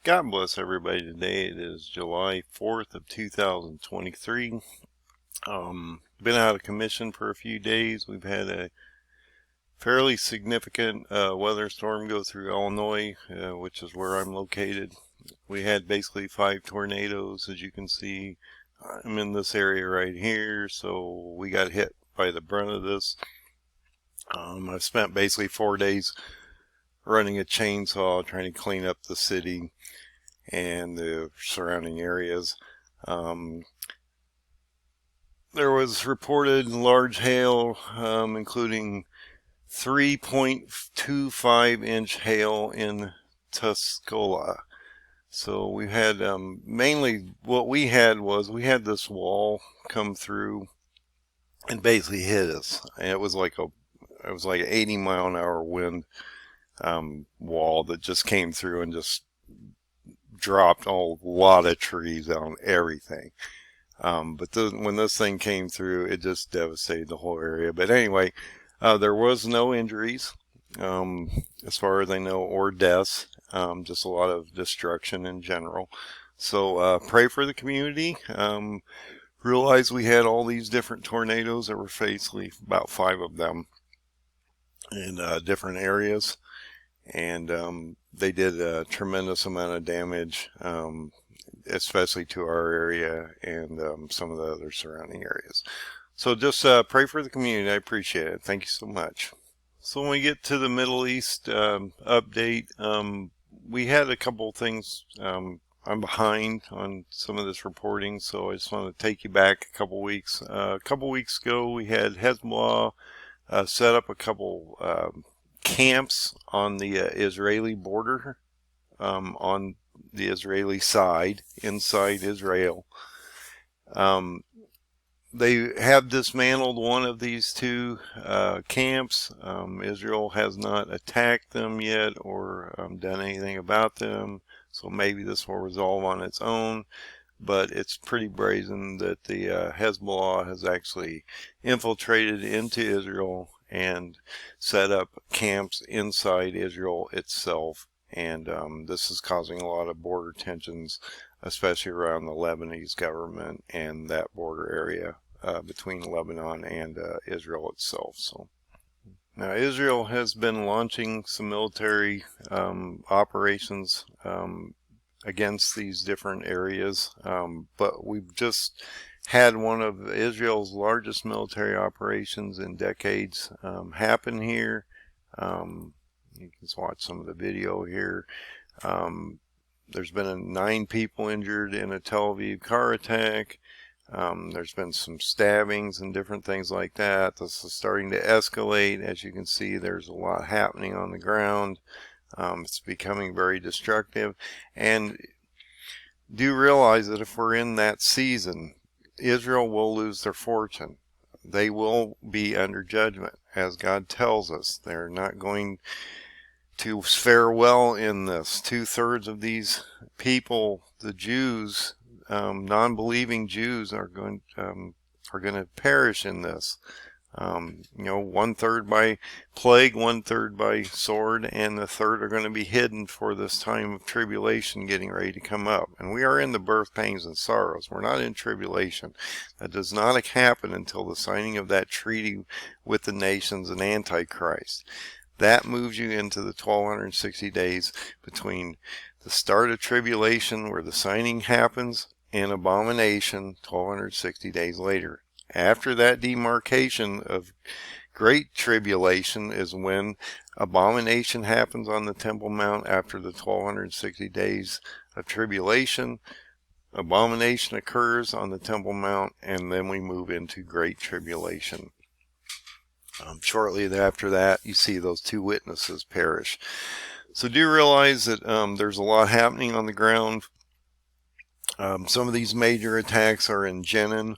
God bless everybody today. It is July 4th of 2023. Been out of commission for a few days. We've had a fairly significant weather storm go through Illinois, which is where I'm located. We had basically 5 tornadoes, as you can see. I'm in this area right here, so we got hit by the brunt of this. I've spent basically 4 days running a chainsaw trying to clean up the city and the surrounding areas. There was reported large hail, including 3.25 inch hail in Tuscola. So we had mainly what we had this wall come through and basically hit us. And it was like an 80-mile-an-hour wind wall that just came through and just dropped a lot of trees on everything. But when this thing came through, it just devastated the whole area. But anyway, there was no injuries, as far as I know, or deaths. Just a lot of destruction in general. So pray for the community. Realize we had all these different tornadoes. There were basically about 5 of them in different areas. And they did a tremendous amount of damage, especially to our area and some of the other surrounding areas. So just pray for the community. I appreciate it. Thank you so much. So when we get to the Middle East update, we had a couple of things. I'm behind on some of this reporting, so I just want to take you back a couple weeks. A couple weeks ago, we had Hezbollah set up a couple camps on the Israeli border, on the Israeli side, inside Israel. They have dismantled one of these 2 camps. Israel has not attacked them yet or done anything about them, so maybe this will resolve on its own. But it's pretty brazen that the Hezbollah has actually infiltrated into Israel and set up camps inside Israel itself. And this is causing a lot of border tensions, especially around the Lebanese government and that border area between Lebanon and Israel itself. So now Israel has been launching some military operations against these different areas, but we've just had one of Israel's largest military operations in decades happen here. You can watch some of the video here. There's been 9 people injured in a Tel Aviv car attack. There's been some stabbings and different things like that. This is starting to escalate. As you can see, there's a lot happening on the ground. It's becoming very destructive. And do realize that if we're in that season, Israel will lose their fortune. They will be under judgment, as God tells us. They're not going to fare well in this. 2/3 of these people, the Jews, non-believing Jews, are going to perish in this. 1/3 by plague, 1/3 by sword, and the third are going to be hidden for this time of tribulation getting ready to come up. And we are in the birth pains and sorrows. We're not in tribulation. That does not happen until the signing of that treaty with the nations and Antichrist. That moves you into the 1260 days between the start of tribulation, where the signing happens, and abomination 1260 days later. After that demarcation of great tribulation is when abomination happens on the Temple Mount. After the 1260 days of tribulation, abomination occurs on the Temple Mount, and then we move into great tribulation. Shortly after that, you see those 2 witnesses perish. So do realize that there's a lot happening on the ground. Some of these major attacks are in Jenin.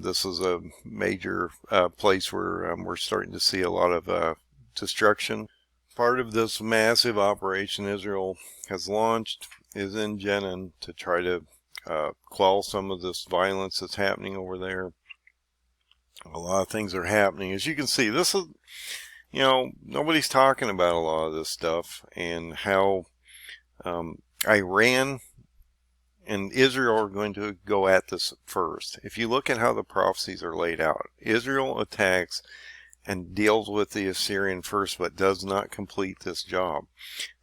This is a major place where we're starting to see a lot of destruction. Part of this massive operation Israel has launched is in Jenin to try to quell some of this violence that's happening over there. A lot of things are happening. As you can see, this is, nobody's talking about a lot of this stuff, and how Iran and Israel are going to go at this first. If you look at how the prophecies are laid out, Israel attacks and deals with the Assyrian first, but does not complete this job.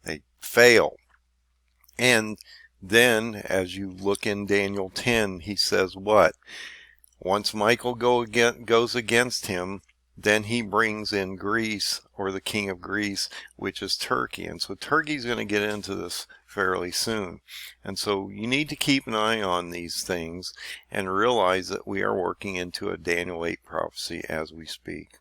They fail. And then, as you look in Daniel 10, he says what? Once Michael goes against him, then he brings in Greece, or the king of Greece, which is Turkey. And so Turkey's going to get into this fairly soon. And so you need to keep an eye on these things and realize that we are working into a Daniel 8 prophecy as we speak.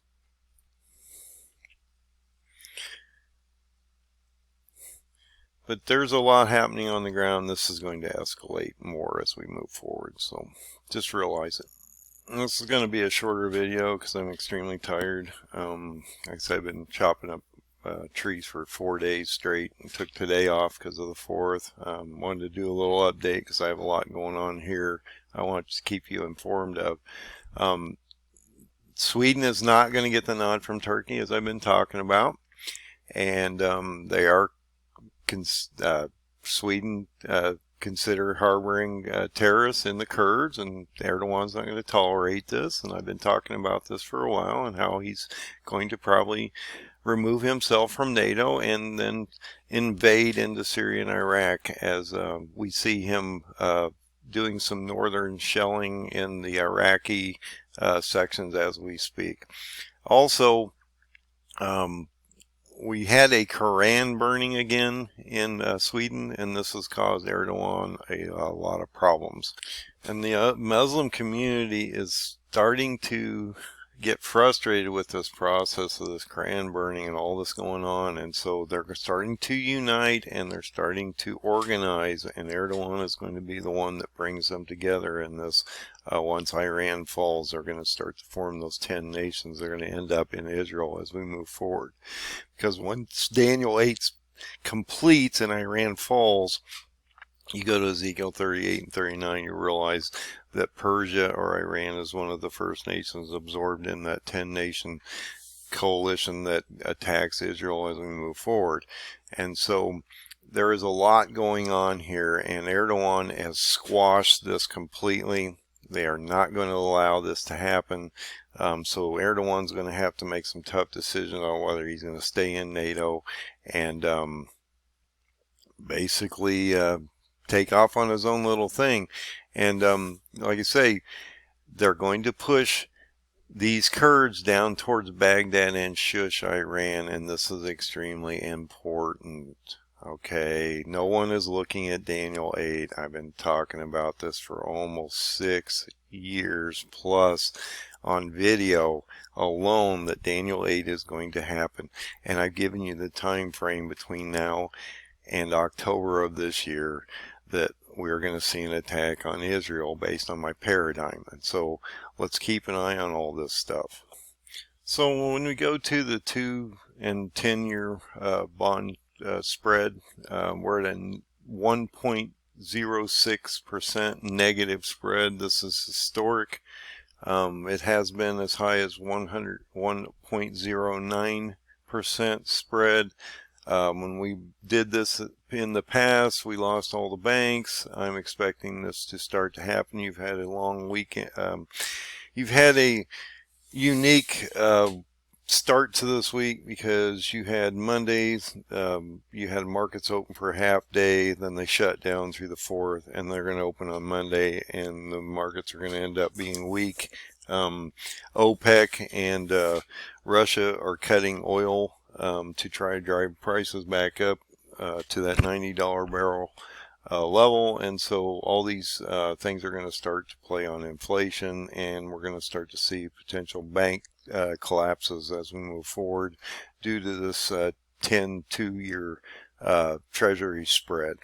But there's a lot happening on the ground. This is going to escalate more as we move forward. So just realize it. This is going to be a shorter video because I'm extremely tired. Like I said, I've been chopping up trees for 4 days straight and took today off because of the 4th. Wanted to do a little update because I have a lot going on here I want to keep you informed of. Sweden is not going to get the nod from Turkey, as I've been talking about, and they are Sweden consider harboring terrorists in the Kurds, and Erdogan's not going to tolerate this. And I've been talking about this for a while, and how he's going to probably remove himself from NATO and then invade into Syria and Iraq, as we see him doing some northern shelling in the Iraqi sections as we speak. Also, we had a Koran burning again in Sweden, and this has caused Erdogan a lot of problems. And the Muslim community is starting to get frustrated with this process of this Koran burning and all this going on, and so they're starting to unite and they're starting to organize, and Erdogan is going to be the one that brings them together in this. Once Iran falls, they're going to start to form those 10 nations. They're going to end up in Israel as we move forward, because once Daniel 8 completes and Iran falls, you go to Ezekiel 38 and 39, you realize that Persia or Iran is one of the first nations absorbed in that 10-nation coalition that attacks Israel as we move forward. And so there is a lot going on here, and Erdogan has squashed this completely. They are not going to allow this to happen. So Erdogan's going to have to make some tough decisions on whether he's going to stay in NATO and basically take off on his own little thing. And like I say, they're going to push these Kurds down towards Baghdad and Shush, Iran, and this is extremely important. Okay, no one is looking at Daniel 8. I've been talking about this for almost 6 years plus on video alone, that Daniel 8 is going to happen. And I've given you the time frame between now and October of this year that we're going to see an attack on Israel based on my paradigm. And so let's keep an eye on all this stuff. So when we go to the 2 and 10-year bond spread, we're at a 1.06% negative spread. This is historic. It has been as high as 1.09% spread. When we did this in the past, we lost all the banks. I'm expecting this to start to happen. You've had a long weekend. You've had a unique start to this week, because you had Mondays, you had markets open for a half day, then they shut down through the 4th, and they're going to open on Monday, and the markets are going to end up being weak. OPEC and Russia are cutting oil to try to drive prices back up to that $90 barrel level, and so all these things are going to start to play on inflation, and we're going to start to see potential bank collapses as we move forward due to this 10-2-year treasury spread.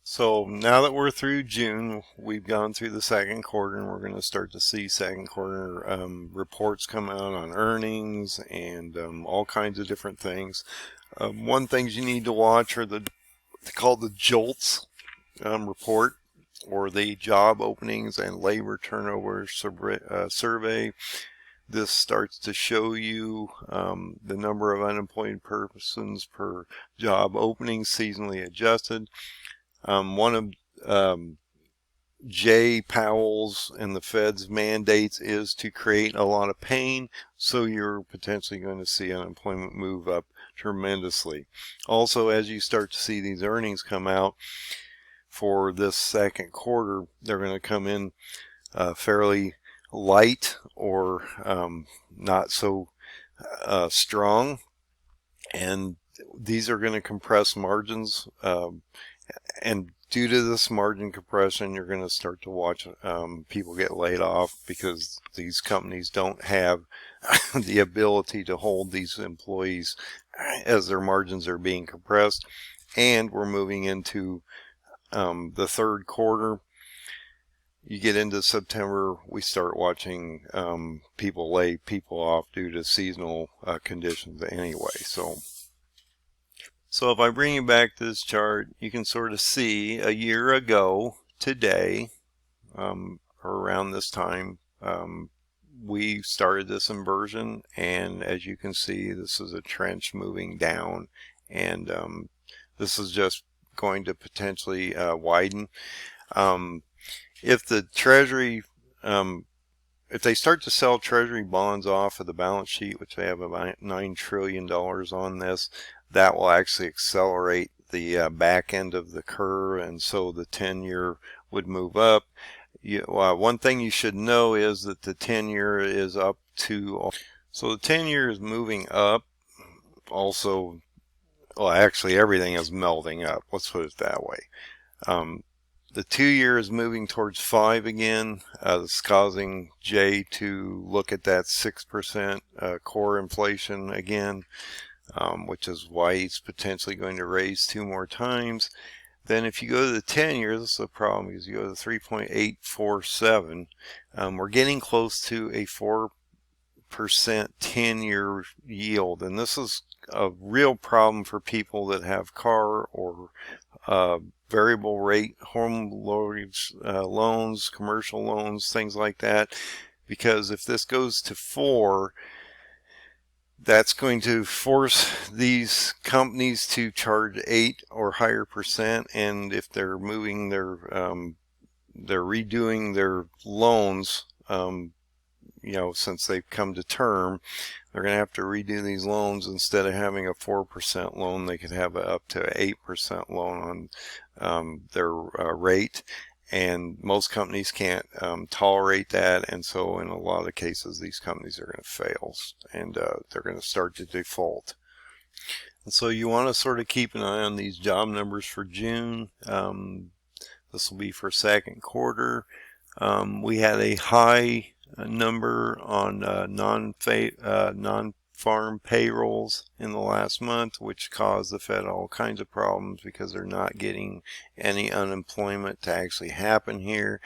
So now that we're through June, we've gone through the second quarter, and we're going to start to see second quarter reports come out on earnings and all kinds of different things. One things you need to watch are called the Jolts report, or the job openings and labor turnover survey. This starts to show you the number of unemployed persons per job openings, seasonally adjusted. One of Jay Powell's and the Fed's mandates is to create a lot of pain, so you're potentially going to see unemployment move up tremendously. Also, as you start to see these earnings come out for this second quarter, they're going to come in fairly light or not so strong, and these are going to compress margins, and due to this margin compression, you're going to start to watch people get laid off, because these companies don't have the ability to hold these employees as their margins are being compressed. And we're moving into the third quarter. You get into September, we start watching people lay people off due to seasonal conditions anyway. So if I bring you back to this chart, you can sort of see a year ago today, or around this time, we started this inversion, and as you can see, this is a trench moving down, and this is just going to potentially widen. If the Treasury, if they start to sell Treasury bonds off of the balance sheet, which they have about $9 trillion on this, that will actually accelerate the back end of the curve, and so the 10-year would move up. One thing you should know is that the 10-year is up to, so the 10-year is moving up. Also, well, actually everything is melting up, let's put it that way. The 2-year is moving towards 5 again. This is causing Jay to look at that 6% core inflation again, which is why he's potentially going to raise 2 more times. Then if you go to the 10-year, this is a problem, because you go to 3.847. We're getting close to a 4% 10-year yield, and this is a real problem for people that have car or variable rate home mortgage loans, commercial loans, things like that, because if this goes to 4, that's going to force these companies to charge 8 or higher percent, and if they're moving their they're redoing their loans, you know, since they've come to term, they're going to have to redo these loans. Instead of having a 4% loan, they could have up to 8% loan on their rate, and most companies can't tolerate that, and so in a lot of cases these companies are going to fail, and they're going to start to default. And so you want to sort of keep an eye on these job numbers for June. This will be for second quarter. We had a high number on non-farm payrolls in the last month, which caused the Fed all kinds of problems, because they're not getting any unemployment to actually happen here,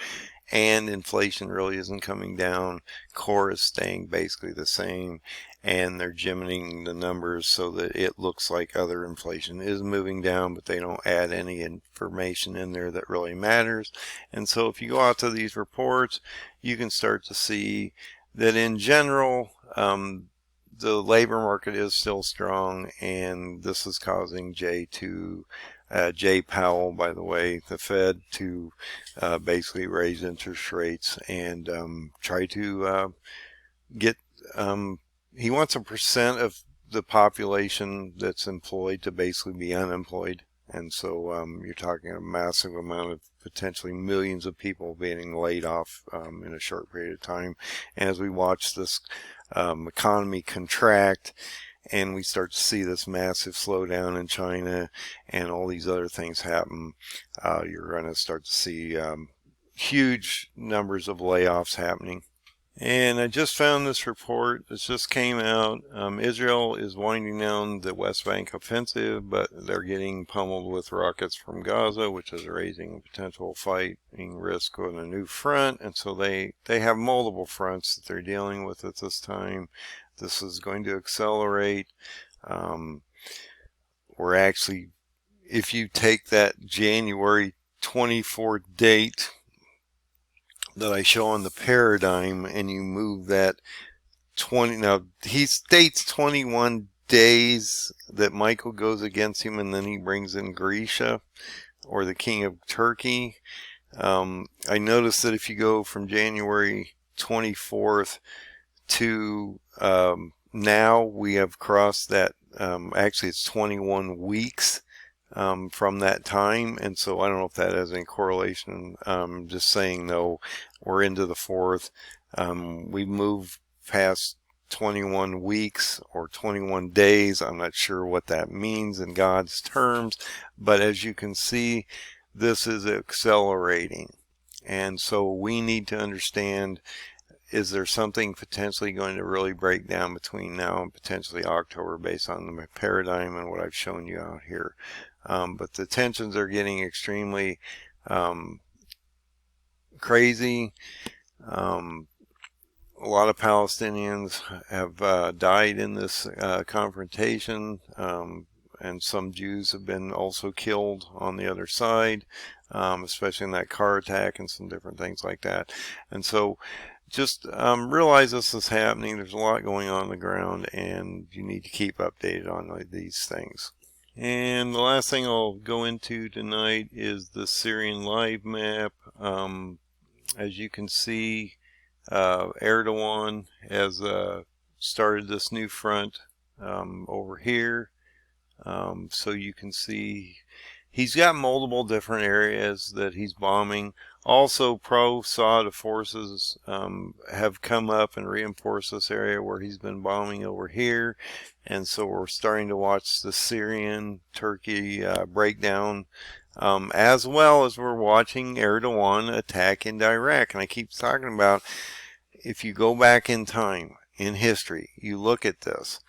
and inflation really isn't coming down. Core is staying basically the same, and they're jimmying the numbers so that it looks like other inflation is moving down, but they don't add any information in there that really matters. And so if you go out to these reports, you can start to see that in general the labor market is still strong, and this is causing Jay Powell, by the way, the Fed, to basically raise interest rates and try to get, he wants a percent of the population that's employed to basically be unemployed. And so you're talking a massive amount of potentially millions of people being laid off in a short period of time. And as we watch this economy contract, and we start to see this massive slowdown in China and all these other things happen, you're going to start to see huge numbers of layoffs happening. And I just found this report. This just came out. Israel is winding down the West Bank offensive, but they're getting pummeled with rockets from Gaza, which is raising a potential fighting risk on a new front. And so they have multiple fronts that they're dealing with at this time. This is going to accelerate. We're actually, if you take that January 24 date that I show on the paradigm, and you move that 20, now he states 21 days that Michael goes against him, and then he brings in Grisha. or the king of Turkey. I noticed that if you go from January 24th to now, we have crossed that. Actually, it's 21 weeks from that time, and so I don't know if that has any correlation. Just saying, no, we're into the 4th. We moved past 21 weeks or 21 days. I'm not sure what that means in God's terms, but as you can see, this is accelerating. And so we need to understand, is there something potentially going to really break down between now and potentially October based on the paradigm and what I've shown you out here? But the tensions are getting extremely crazy. A lot of Palestinians have died in this confrontation, and some Jews have been also killed on the other side, especially in that car attack and some different things like that. And so just realize this is happening. There's a lot going on the ground, and you need to keep updated on these things. And the last thing I'll go into tonight is the Syrian live map. As you can see, Erdogan has started this new front over here. So you can see he's got multiple different areas that he's bombing. Also, pro-Assad forces have come up and reinforced this area where he's been bombing over here. And so we're starting to watch the Syrian-Turkey breakdown, as well as we're watching Erdogan attack in Iraq. And I keep talking about, if you go back in time, in history, you look at this.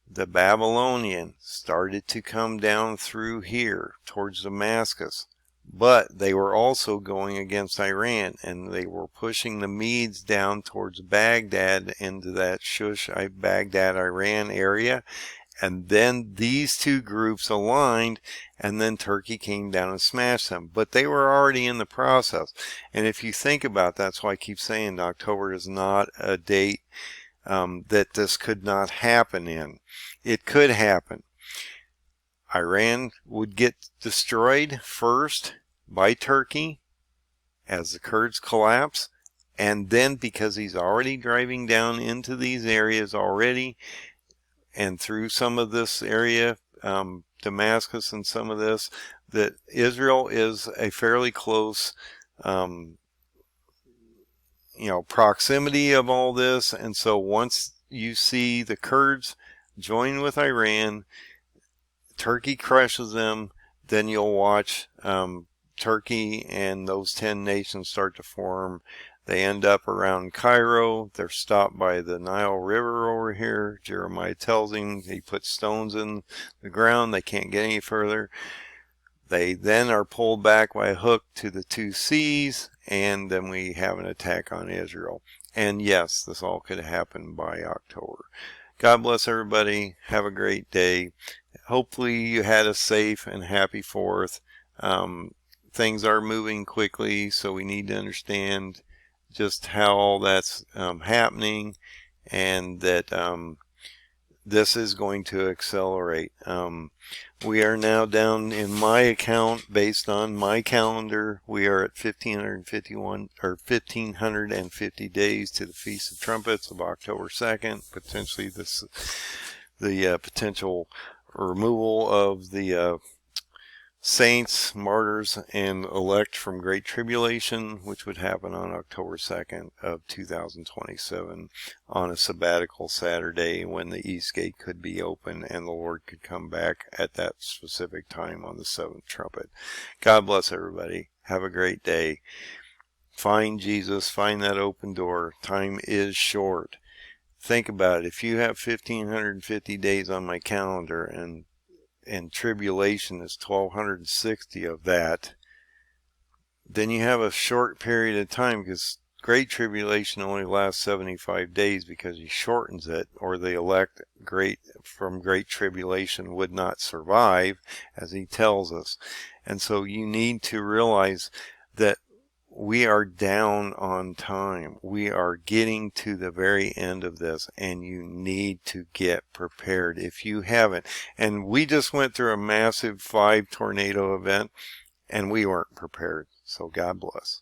The Babylonians started to come down through here towards Damascus, but they were also going against Iran, and they were pushing the Medes down towards Baghdad into that Shush, Baghdad, Iran area. And then these two groups aligned, and then Turkey came down and smashed them. But they were already in the process. And if you think about that, that's why I keep saying October is not a date that this could not happen in. It could happen. Iran would get destroyed first by Turkey as the Kurds collapse. And then, because he's already driving down into these areas already, and through some of this area, Damascus and some of this, that Israel is a fairly close proximity of all this. And so once you see the Kurds join with Iran, Turkey crushes them, then you'll watch Turkey and those 10 nations start to form. They end up around Cairo. They're stopped by the Nile River over here. Jeremiah tells him he puts stones in the ground. They can't get any further. They then are pulled back by a hook to the two seas, and then we have an attack on Israel. And yes, this all could happen by October. God bless everybody. Have a great day. Hopefully you had a safe and happy 4th. Things are moving quickly, so we need to understand just how all that's happening, and that this is going to accelerate. We are now down in my account, based on my calendar, we are at 1,550 days to the Feast of Trumpets of October 2nd. Potentially the potential removal of the saints, martyrs, and elect from Great Tribulation, which would happen on October 2nd of 2027 on a sabbatical Saturday, when the East Gate could be open and the Lord could come back at that specific time on the 7th trumpet. God bless everybody. Have a great day. Find Jesus. Find that open door. Time is short. Think about it. If you have 1,550 days on my calendar, and tribulation is 1,260 of that, then you have a short period of time, because Great Tribulation only lasts 75 days because he shortens it, or the elect from Great Tribulation would not survive, as he tells us. And so you need to realize that we are down on time. We are getting to the very end of this, and you need to get prepared if you haven't. And we just went through a massive 5 tornado event, and we weren't prepared. So God bless.